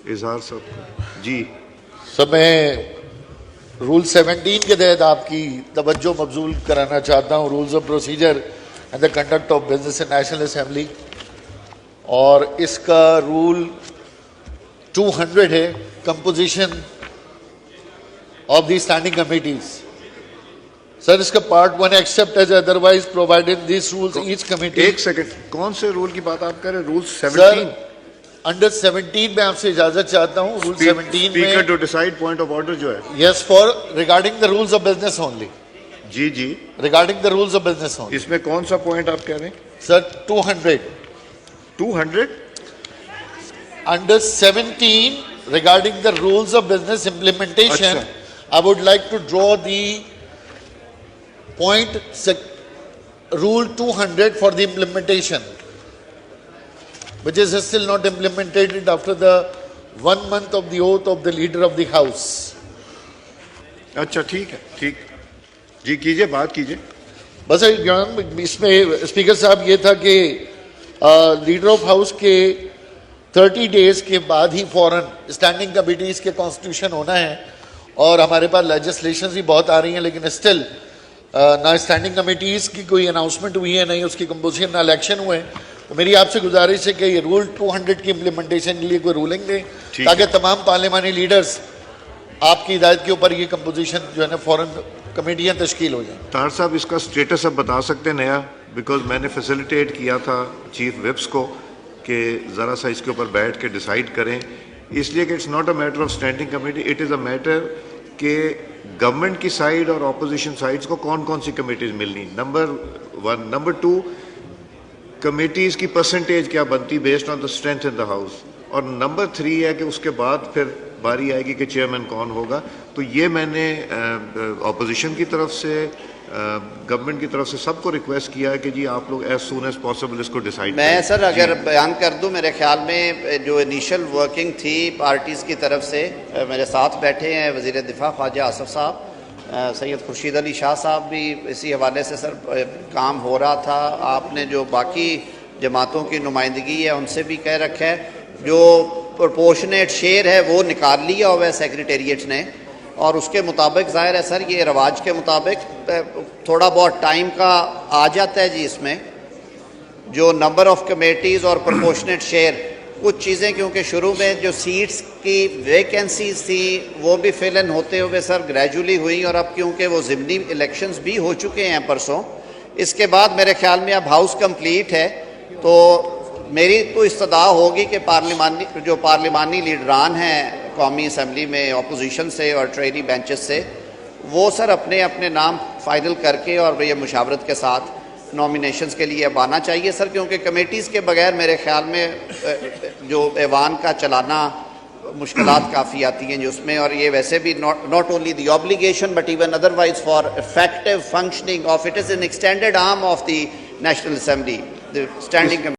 इजहार साहब जी। सर मैं रूल 17 के तहत आपकी तवज्जो मबजूल कराना चाहता हूँ, rules of procedure and the conduct of business in national assembly, और इसका रूल 200 है, composition of the standing committees. Sir इसका part 1 except as otherwise provided this rules each committee. एक सेकंड, कौन से रूल की बात आप कर रहे हैं? रूल 17 अंडर 17 में आपसे इजाजत चाहता हूँ। रूल 17 स्पीकर में to decide point of order जो है। Yes, for regarding the rules of business only. जी जी, regarding the rules of business only. इसमें कौन सा पॉइंट आप कह रहे हैं? Sir 200 under 17 regarding the rules of business implementation. I would like to draw the point rule 200 for the implementation, which is still not implemented after the 1 month of the oath of the leader of the house. अच्छा ठीक है, ठीक जी, कीजिए, बात कीजिए। बस इसमें speaker साहब ये था कि लीडर ऑफ हाउस के 30 डेज के बाद ही फौरन स्टैंडिंग कमिटीज के कॉन्स्टिट्यूशन होना है, और हमारे पास लेजिस्लेशन भी बहुत आ रही हैं, लेकिन स्टिल ना स्टैंडिंग कमेटीज की कोई अनाउंसमेंट हुई है, नहीं उसकी कंपोजिशन, ना इलेक्शन हुए। तो मेरी आपसे गुजारिश है कि ये रूल 200 की इम्प्लीमेंटेशन के लिए कोई रूलिंग दें, ताकि तमाम पार्लियामानी लीडर्स आपकी हिदायत के ऊपर ये कंपोजिशन जो है ना फौरन कमेटियाँ तश्कील हो जाएं। तार साहब इसका स्टेटस अब बता सकते हैं नया? बिकॉज मैंने फैसिलिटेट किया था चीफ विप्स को कि ज़रा सा इसके ऊपर बैठ के डिसाइड करें, इसलिए कि it's not a matter of standing committee, it is a matter कि गवर्नमेंट की साइड और ऑपोजिशन साइड्स को कौन कौन सी कमेटीज मिलनी, नंबर 1। नंबर 2, कमेटीज की परसेंटेज क्या बनती based on the strength in the house, और नंबर 3 है कि उसके बाद फिर बारी आएगी कि चेयरमैन कौन होगा। तो ये मैंने ऑपोजिशन की तरफ से, गवर्नमेंट की तरफ से सबको रिक्वेस्ट किया है कि जी आप लोग एज सून एज पॉसिबल इसको डिसाइड मैं सर अगर बयान कर दूं, मेरे ख्याल में जो इनिशियल वर्किंग थी पार्टीज़ की तरफ से, मेरे साथ बैठे हैं वज़ीर दिफा ख्वाजा आसफ साहब, सैयद खुर्शीद अली शाह साहब भी इसी हवाले से सर काम हो रहा था। आपने जो बाकी जमातों की नुमाइंदगी है उनसे भी कह रखा है, जो प्रोपोर्शनेट शेयर है वो निकाल लिया हुआ है सेक्रेटेरिएट ने, और उसके मुताबिक ज़ाहिर है सर ये रवाज के मुताबिक थोड़ा बहुत टाइम का आ जाता है जी इसमें, जो नंबर ऑफ़ कमेटीज़ और प्रोपोर्शनेट शेयर, कुछ चीज़ें क्योंकि शुरू में जो सीट्स की वैकेंसीज थी वो भी फिल इन होते हुए सर ग्रेजुअली हुई, और अब क्योंकि वो ज़िमनी इलेक्शंस भी हो चुके हैं परसों, इसके बाद मेरे ख्याल में अब हाउस कंप्लीट है, तो मेरी तो इस्तदा होगी कि पार्लिमानी लीडरान हैं कौमी असम्बली में अपोजिशन से और ट्रेनी बेंचेस से, वो सर अपने अपने नाम फाइनल करके और ये मुशावरत के साथ नॉमिनेशंस के लिए अब आना चाहिए सर, क्योंकि कमेटीज़ के बगैर मेरे ख्याल में जो ऐवान का चलाना मुश्किलात काफ़ी आती हैं जो उसमें, और ये वैसे भी not only the obligation but even otherwise for effective functioning of it is an extended arm of the national assembly, the standing